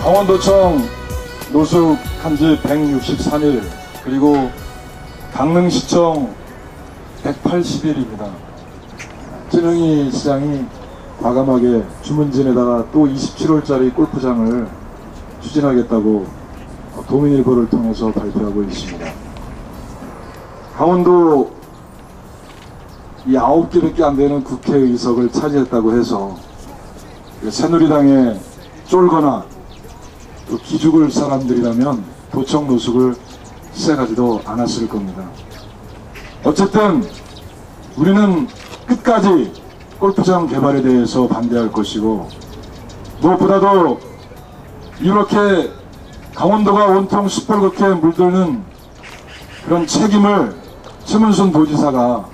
강원도청 노숙한 지 163일, 그리고 강릉시청 180일입니다. 찌릉이 시장이 과감하게 주문진에다가 또 27홀짜리 골프장을 추진하겠다고 도민일보를 통해서 발표하고 있습니다. 강원도 이 9개밖에 안 되는 국회의석을 차지했다고 해서 새누리당에 쫄거나 또 기죽을 사람들이라면 도청 노숙을 시작하지도 않았을 겁니다. 어쨌든 우리는 끝까지 골프장 개발에 대해서 반대할 것이고, 무엇보다도 이렇게 강원도가 온통 시뻘겋게 물드는 그런 책임을 최문순 도지사가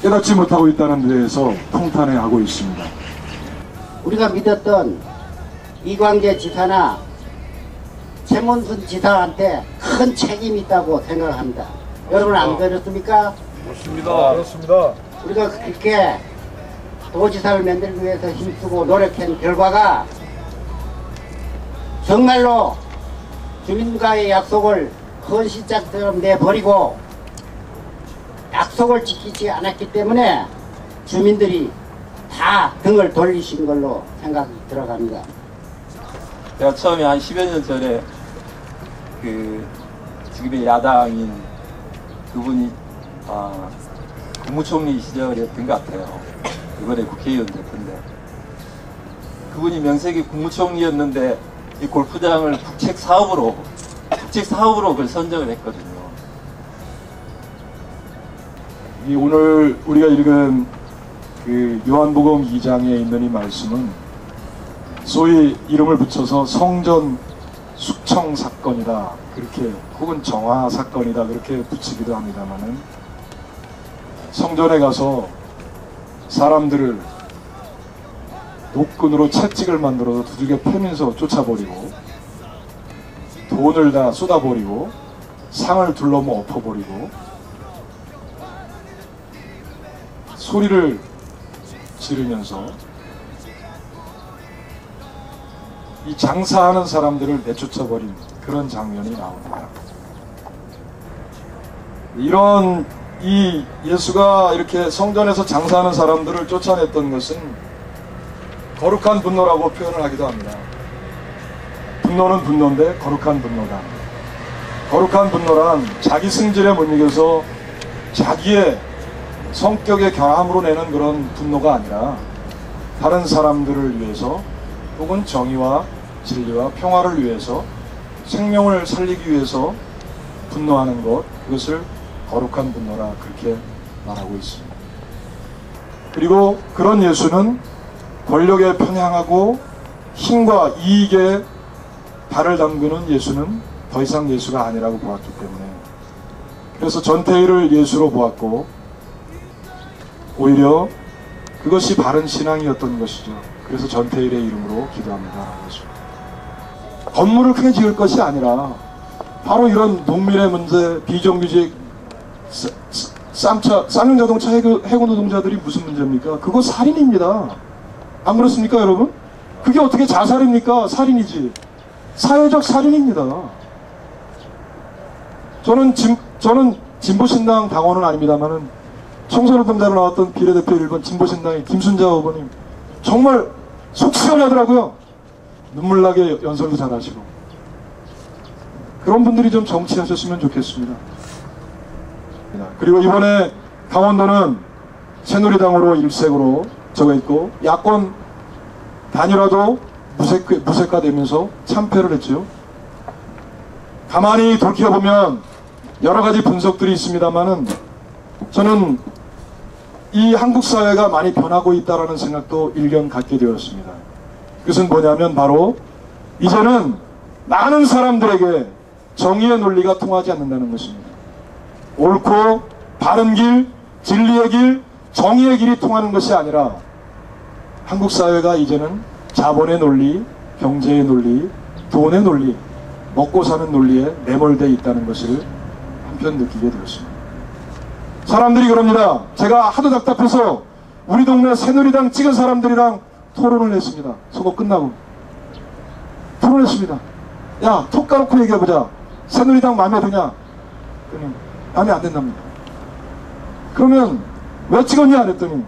깨닫지 못하고 있다는 데 대해서 통탄해하고 있습니다. 우리가 믿었던 이광재 지사나 최문순 지사한테 큰 책임이 있다고 생각합니다. 여러분 안 그렇습니까? 그렇습니다. 그렇습니다. 우리가 그렇게 도지사를 만들기 위해서 힘쓰고 노력한 결과가 정말로 주민과의 약속을 헌신짝처럼 내버리고 약속을 지키지 않았기 때문에 주민들이 다 등을 돌리신 걸로 생각이 들어갑니다. 제가 처음에 한 10여 년 전에 지금의 야당인 그분이 국무총리 시절이었던 것 같아요. 이번에 국회의원 됐던데, 그분이 명색이 국무총리였는데 이 골프장을 국책 사업으로 그걸 선정을 했거든요. 이 오늘 우리가 읽은 그 요한복음 2장에 있는 이 말씀은 소위 이름을 붙여서 성전 숙청 사건이다, 그렇게, 혹은 정화 사건이다, 그렇게 붙이기도 합니다만은, 성전에 가서 사람들을 노끈으로 채찍을 만들어서 두들겨 패면서 쫓아버리고, 돈을 다 쏟아버리고, 상을 둘러모 엎어버리고, 소리를 지르면서 이 장사하는 사람들을 내쫓아버린 그런 장면이 나옵니다. 이런 이 예수가 이렇게 성전에서 장사하는 사람들을 쫓아냈던 것은 거룩한 분노라고 표현을 하기도 합니다. 분노는 분노인데 거룩한 분노다. 거룩한 분노란 자기 승질에 못 이겨서 자기의 성격의 경함으로 내는 그런 분노가 아니라 다른 사람들을 위해서, 혹은 정의와 진리와 평화를 위해서, 생명을 살리기 위해서 분노하는 것, 그것을 거룩한 분노라 그렇게 말하고 있습니다. 그리고 그런 예수는 권력에 편향하고 힘과 이익에 발을 담그는 예수는 더 이상 예수가 아니라고 보았기 때문에, 그래서 전태일을 예수로 보았고, 오히려 그것이 바른 신앙이었던 것이죠. 그래서 전태일의 이름으로 기도합니다. 건물을 크게 지을 것이 아니라 바로 이런 농민의 문제, 비정규직, 쌍용자동차 해고 노동자들이 무슨 문제입니까? 그거 살인입니다. 안 그렇습니까, 여러분? 그게 어떻게 자살입니까? 살인이지. 사회적 살인입니다. 저는 진보신당 당원은 아닙니다만은 청소노동자로 나왔던 비례대표 1번 진보신당의 김순자 후보님 정말 속 시원하더라고요. 눈물나게 연설도 잘하시고. 그런 분들이 좀 정치하셨으면 좋겠습니다. 그리고 이번에 강원도는 새누리당으로 일색으로 적어있고, 야권 단일화도 무색화되면서 참패를 했죠. 가만히 돌이켜보면 여러 가지 분석들이 있습니다만은, 저는 이 한국 사회가 많이 변하고 있다는 생각도 일견 갖게 되었습니다. 그것은 뭐냐면 바로 이제는 많은 사람들에게 정의의 논리가 통하지 않는다는 것입니다. 옳고 바른 길, 진리의 길, 정의의 길이 통하는 것이 아니라 한국 사회가 이제는 자본의 논리, 경제의 논리, 돈의 논리, 먹고 사는 논리에 매몰되어 있다는 것을 한편 느끼게 되었습니다. 사람들이 그럽니다. 제가 하도 답답해서 우리 동네 새누리당 찍은 사람들이랑 토론을 했습니다. 선거 끝나고 토론했습니다. 야, 톡 까놓고 얘기해보자. 새누리당 마음에 드냐? 마음에 안 된답니다. 그러면 왜 찍었냐? 그랬더니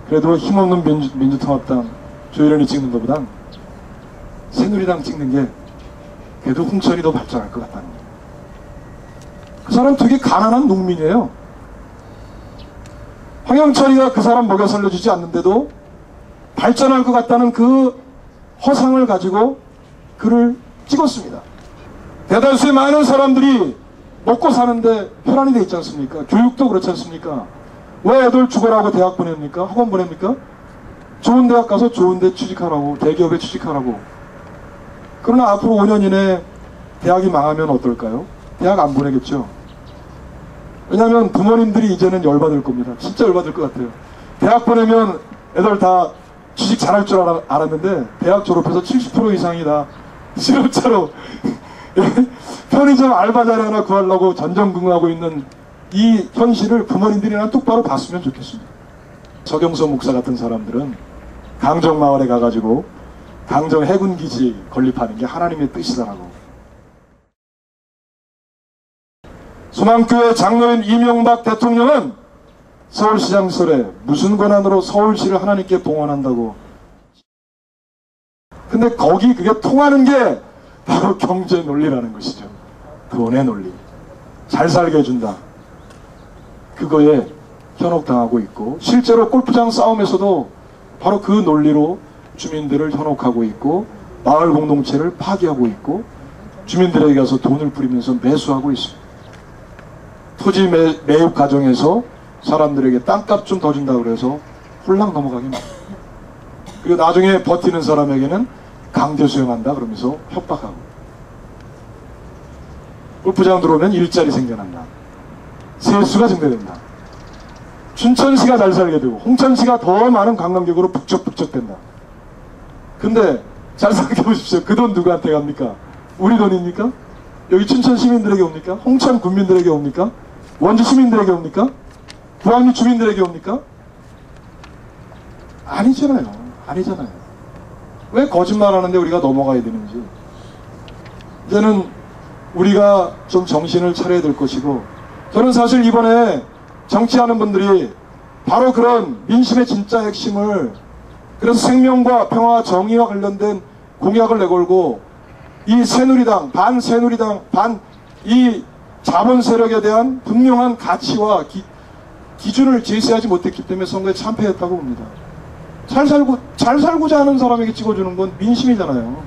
그래도 힘없는 민주통합당 조혜련이 찍는 것보단 새누리당 찍는 게 그래도 홍천이 더 발전할 것 같다는 거예요. 그 사람 되게 가난한 농민이에요. 황영철이가 그 사람 먹여 살려주지 않는데도 발전할 것 같다는 그 허상을 가지고 그를 찍었습니다. 대다수의 많은 사람들이 먹고 사는데 혈안이 돼 있지 않습니까? 교육도 그렇지 않습니까? 왜 애들 죽어라고 대학 보냅니까? 학원 보냅니까? 좋은 대학 가서 좋은 데 취직하라고, 대기업에 취직하라고. 그러나 앞으로 5년 이내에 대학이 망하면 어떨까요? 대학 안 보내겠죠. 왜냐하면 부모님들이 이제는 열받을 겁니다. 진짜 열받을 것 같아요. 대학 보내면 애들 다 취직 잘할 줄 알았는데 대학 졸업해서 70% 이상이 다 실업자로 편의점 알바 자리 하나 구하려고 전전긍긍하고 있는 이 현실을 부모님들이나 똑바로 봤으면 좋겠습니다. 서경석 목사 같은 사람들은 강정마을에 가가지고 강정 해군기지 건립하는 게 하나님의 뜻이다라고. 소망교회 장로인 이명박 대통령은 서울시장 시절에 무슨 권한으로 서울시를 하나님께 봉헌한다고. 근데 거기 그게 통하는 게 바로 경제 논리라는 것이죠. 돈의 논리. 잘 살게 해준다. 그거에 현혹당하고 있고, 실제로 골프장 싸움에서도 바로 그 논리로 주민들을 현혹하고 있고, 마을 공동체를 파괴하고 있고, 주민들에게 가서 돈을 뿌리면서 매수하고 있습니다. 토지 매입 과정에서 사람들에게 땅값 좀 더 준다고 그래서 홀랑 넘어가게 만듭니다. 그리고 나중에 버티는 사람에게는 강제 수용한다 그러면서 협박하고, 골프장 들어오면 일자리 생겨난다, 세수가 증대된다, 춘천시가 잘 살게 되고 홍천시가 더 많은 관광객으로 북적북적 된다. 근데 잘 생각해 보십시오. 그 돈 누구한테 갑니까? 우리 돈입니까? 여기 춘천 시민들에게 옵니까? 홍천 군민들에게 옵니까? 원주 시민들에게 옵니까? 부안리 주민들에게 옵니까? 아니잖아요. 아니잖아요. 왜 거짓말하는데 우리가 넘어가야 되는지. 이제는 우리가 좀 정신을 차려야 될 것이고, 저는 사실 이번에 정치하는 분들이 바로 그런 민심의 진짜 핵심을, 그래서 생명과 평화와 정의와 관련된 공약을 내걸고 이 새누리당, 반새누리당, 반 이 자본 세력에 대한 분명한 가치와 기준을 제시하지 못했기 때문에 선거에 참패했다고 봅니다. 잘 살고자 하는 사람에게 찍어주는 건 민심이잖아요.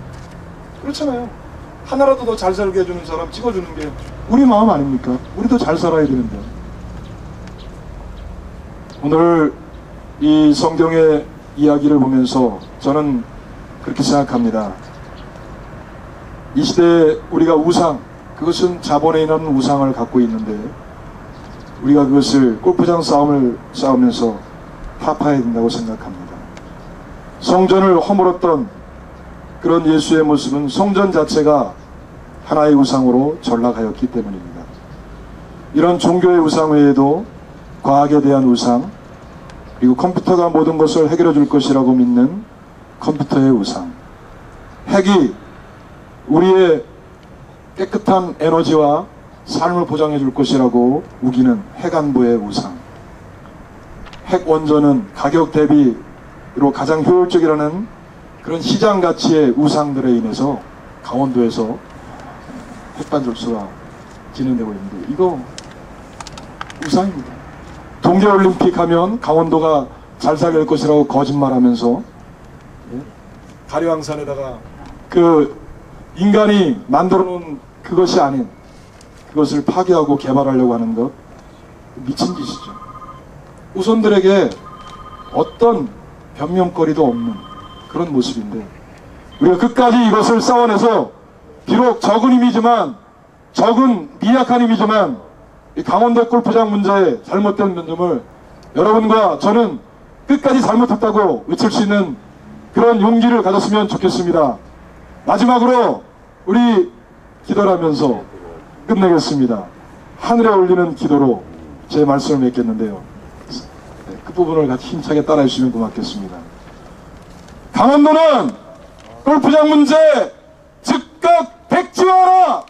그렇잖아요. 하나라도 더 잘 살게 해주는 사람 찍어주는 게 우리 마음 아닙니까? 우리도 잘 살아야 되는데. 오늘 이 성경의 이야기를 보면서 저는 그렇게 생각합니다. 이 시대에 우리가 우상, 그것은 자본에 인한 우상을 갖고 있는데 우리가 그것을 골프장 싸움을 싸우면서 타파해야 된다고 생각합니다. 성전을 허물었던 그런 예수의 모습은 성전 자체가 하나의 우상으로 전락하였기 때문입니다. 이런 종교의 우상 외에도 과학에 대한 우상, 그리고 컴퓨터가 모든 것을 해결해 줄 것이라고 믿는 컴퓨터의 우상, 핵이 우리의 깨끗한 에너지와 삶을 보장해 줄 것이라고 우기는 핵안보의 우상, 핵 원전은 가격 대비로 가장 효율적이라는 그런 시장 가치의 우상들에 인해서 강원도에서 핵반절수가 진행되고 있는데 이거 우상입니다. 동계올림픽 하면 강원도가 잘 살릴 것이라고 거짓말하면서 가리왕산에다가 그 인간이 만들어 놓은 그것이 아닌 그것을 파괴하고 개발하려고 하는 것, 미친 짓이죠. 후손들에게 어떤 변명거리도 없는 그런 모습인데 우리가 끝까지 이것을 싸워내서 비록 적은 힘이지만, 적은 미약한 힘이지만 이 강원도 골프장 문제의 잘못된 점을 여러분과 저는 끝까지 잘못했다고 외칠 수 있는 그런 용기를 가졌으면 좋겠습니다. 마지막으로 우리 기도를 하면서 끝내겠습니다. 하늘에 올리는 기도로 제 말씀을 맺겠는데요. 그 부분을 같이 힘차게 따라해 주시면 고맙겠습니다. 강원도는 골프장 문제 즉각 백지화하라!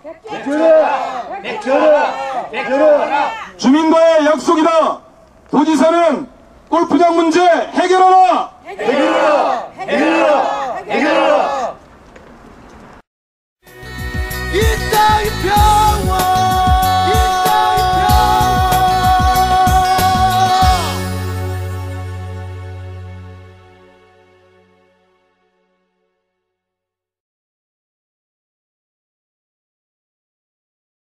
주민과의 약속이다! 도지사는 골프장 문제 해결하라! 이 땅이 평화